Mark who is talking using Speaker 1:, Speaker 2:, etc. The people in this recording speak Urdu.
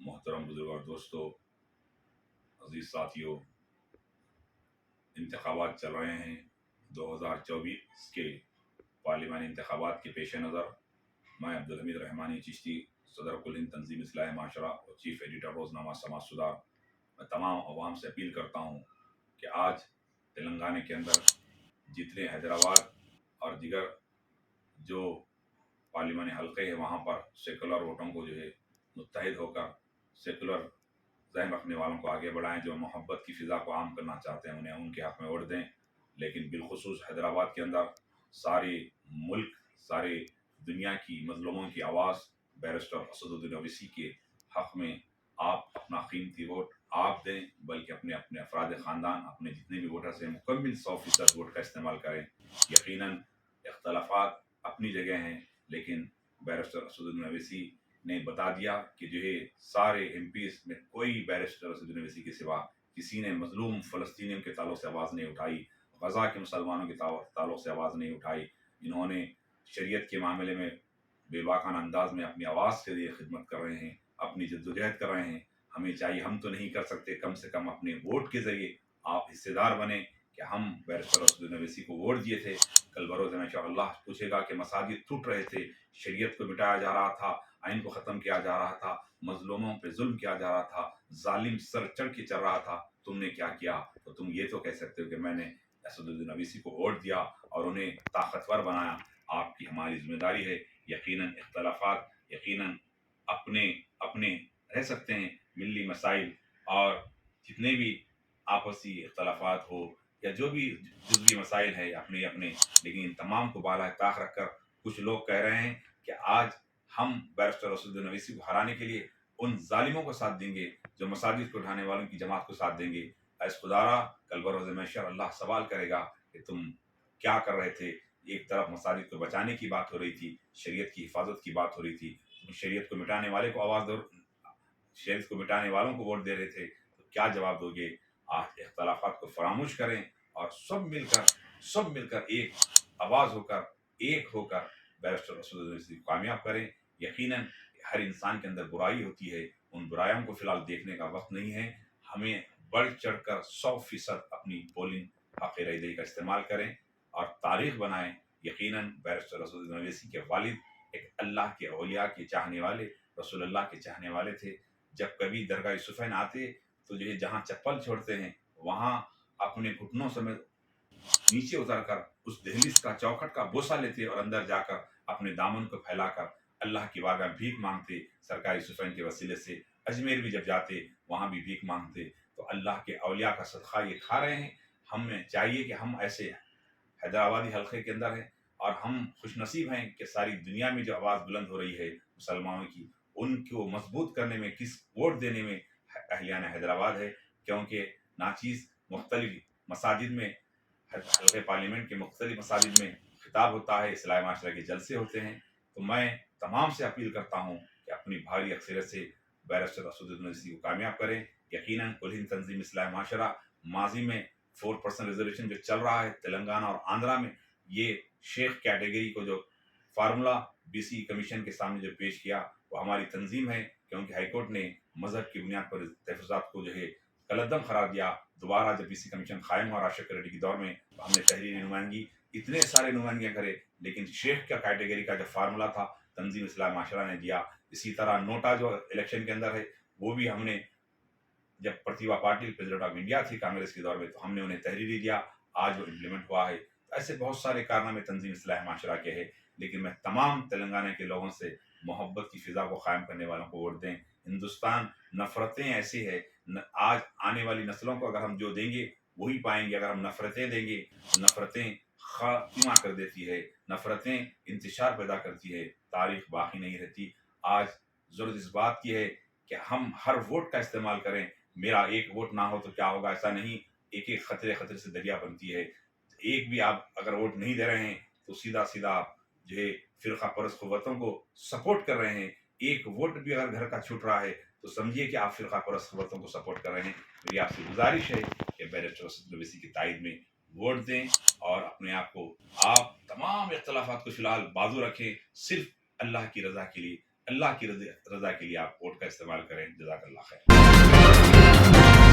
Speaker 1: محترم بزرگ اور دوستو، عزیز ساتھیوں، انتخابات چل رہے ہیں 2024 کے پارلیمانی انتخابات کے پیش نظر میں عبدالحمید رحمانی چشتی، صدر کل ہند تنظیم اصلاح معاشرہ اور چیف ایڈیٹر روزنامہ سماج سدھار، میں تمام عوام سے اپیل کرتا ہوں کہ آج تلنگانہ کے اندر جتنے حیدرآباد اور دیگر جو پارلیمانی حلقے ہیں وہاں پر سیکولر ووٹوں کو متحد ہو کر سیکولر ذہن رکھنے والوں کو آگے بڑھائیں، جو محبت کی فضا کو عام کرنا چاہتے ہیں انہیں ان کے حق میں ووٹ دیں۔ لیکن بالخصوص حیدرآباد کے اندر سارے ملک، سارے دنیا کی مظلوموں کی آواز بیرسٹر اسدالدین اویسی کے حق میں آپ اپنا قیمتی ووٹ آپ دیں، بلکہ اپنے اپنے افراد خاندان، اپنے جتنے بھی ووٹرس ہیں مکمل 100% ووٹ کا استعمال کریں۔ یقیناً اختلافات اپنی جگہ ہیں، لیکن بیرسٹر اسدالدین اویسی نے بتا دیا کہ سارے ایم پیز میں کوئی بیرسٹر اسدالدین اویسی کے سوا کسی نے مظلوم فلسطینیوں کے تعلق سے آواز نہیں اٹھائی، غزہ کے مسلمانوں کے تعلق سے آواز نہیں اٹھائی۔ انہوں نے شریعت کے معاملے میں بے باکانہ انداز میں اپنی آواز کے لیے خدمت کر رہے ہیں، اپنی جدوجہد کر رہے ہیں۔ ہمیں چاہیے، ہم تو نہیں کر سکتے، کم سے کم اپنے ووٹ کے ذریعے آپ حصے دار بنیں کہ ہم بیرسٹر اسدالدین اویسی کو ووٹ دیے تھے۔ کل بروز انشاءاللہ پوچھے گا کہ مساجد ٹوٹ رہے تھے، شریعت کو مٹایا جا رہا تھا، آئین کو ختم کیا جا رہا تھا، مظلوموں پہ ظلم کیا جا رہا تھا، ظالم سر چڑھ کے چل رہا تھا، تم نے کیا کیا؟ تو تم یہ تو کہہ سکتے ہو کہ میں نے اسدالدین اویسی کو ووٹ دیا اور انہیں طاقتور بنایا۔ آپ کی ہماری ذمہ داری ہے۔ یقیناً اختلافات یقیناً اپنے رہ سکتے ہیں، ملی مسائل اور جتنے بھی آپسی اختلافات ہو یا جو بھی جزوی مسائل ہے اپنے اپنے، لیکن ان تمام کو بالائے طاق رکھ کر کچھ لوگ کہہ رہے ہیں کہ آج ہم بیرسٹر اسدالدین اویسی کو ہرانے کے لیے ان ظالموں کو ساتھ دیں گے جو مساجد کو اٹھانے والوں کی جماعت کو ساتھ دیں گے۔ ایس خدارا کل بروز محشر اللہ سوال کرے گا کہ تم کیا کر رہے تھے؟ ایک طرف مساجد کو بچانے کی بات ہو رہی تھی، شریعت کی حفاظت کی بات ہو رہی تھی، تم شریعت کو مٹانے والے کو شریعت کو مٹانے والوں کو ووٹ دے رہے تھے، تو کیا جواب دو گے؟ آج اختلافات کو فراموش کریں اور سب مل کر ایک آواز ہو کر، ایک ہو کر بیرسٹر اسدالدین اویسی کو کامیاب کریں۔ یقیناً ہر انسان کے اندر برائی ہوتی ہے، ان برائیوں کو فی الحال دیکھنے کا وقت نہیں ہے۔ ہمیں بڑھ چڑھ کر 100% اپنی پولنگ حق رائے دہی کا استعمال کریں اور تاریخ بنائیں۔ یقیناً بیرسٹر اسدالدین اویسی کے والد ایک اللہ کے اولیاء کے چاہنے والے، رسول اللہ کے چاہنے والے تھے۔ جب کبھی درگاہ یوسفین آتے تو جہاں چپل چھوڑتے ہیں وہاں اپنے گھٹنوں سمیت نیچے اتر کر اس دہلیز کا چوکھٹ کا بوسہ لیتے اور اندر جا کر اپنے دامن کو پھیلا کر اللہ کی بارگاہ بھیک مانگتے، سرکار یوسفین کے وسیلے سے۔ اجمیر بھی جب جاتے وہاں بھی بھیک مانگتے۔ تو اللہ کے اولیاء کا صدقہ یہ کھا رہے ہیں۔ ہمیں چاہیے کہ ہم ایسے حیدرآبادی حلقے کے اندر ہیں اور ہم خوش نصیب ہیں کہ ساری دنیا میں جو آواز بلند ہو رہی ہے مسلمانوں کی، ان کو مضبوط کرنے میں، کس ووٹ دینے میں اہلیان حیدرآباد ہے، کیونکہ ناچیز مختلف مساجد میں، حلقے پارلیمنٹ کے مختلف مساجد میں خطاب ہوتا ہے، اصلاح معاشرہ کے جلسے ہوتے ہیں۔ تو میں تمام سے اپیل کرتا ہوں کہ اپنی بھاری اکثریت سے بیرسٹر اسدالدین اویسی کو کامیاب کریں۔ یقیناً کل ہند تنظیم اصلاح معاشرہ ماضی میں 4% ریزرویشن جو چل رہا ہے تلنگانہ اور آندھرا میں، یہ شیخ کیٹیگری کو جو فارمولا بی سی کمیشن کے سامنے جو پیش کیا وہ ہماری تنظیم ہے، کیونکہ ہائی کورٹ نے مذہب کی بنیاد پر تحفظات کو کلعدم قرار دیا۔ دوبارہ جب بی سی کمیشن قائم ہوا راشٹر ریڈی کے دور میں تو ہم نے تحریری نمائندگی اتنے سارے نمائندگیاں کرے، لیکن شیخ کا کیٹیگری کا جو فارمولا تھا تنظیم اصلاح معاشرہ نے دیا۔ اسی طرح نوٹا جو الیکشن کے اندر ہے وہ بھی ہم نے، جب پرتیبھا پاٹل پریزیڈنٹ آف انڈیا تھی کانگریس کے دور میں تو ہم نے انہیں تحریری دیا، آج وہ امپلیمنٹ ہوا ہے۔ ایسے بہت سارے کارنامے تنظیم اصلاح معاشرہ کے ہیں، لیکن میں تمام تلنگانہ کے لوگوں سے محبت کی فضا کو قائم کرنے والوں کو ووٹ دیں۔ ہندوستان نفرتیں ایسی ہے، آج آنے والی نسلوں کو اگر ہم جو دیں گے وہی پائیں گے۔ اگر ہم نفرتیں دیں گے تو نفرتیں خاتمہ کر دیتی ہے، نفرتیں انتشار پیدا کرتی ہے، تاریخ باقی نہیں رہتی۔ آج ضرورت اس بات کی ہے کہ ہم ہر ووٹ کا استعمال کریں۔ میرا ایک ووٹ نہ ہو تو کیا ہوگا، ایسا نہیں۔ ایک ایک خطرے سے دریا بنتی ہے۔ ایک بھی آپ اگر ووٹ نہیں دے رہے ہیں تو سیدھا آپ فرقہ پرست قوتوں کو سپورٹ کر رہے ہیں۔ ایک ووٹ بھی اگر گھر کا چھوٹ رہا ہے تو سمجھیے کہ آپ فرقہ پرست قوتوں کو سپورٹ کر رہے ہیں۔ میری آپ سے گزارش ہے کہ بیرسٹر اسدالدین اویسی کی تائید میں ووٹ دیں اور اپنے آپ کو، آپ تمام اختلافات کو فی الحال بازو رکھیں، صرف اللہ کی رضا کے لیے۔ اللہ کی رضا کے لیے آپ ووٹ کا استعمال کریں. جزاک اللہ خیر.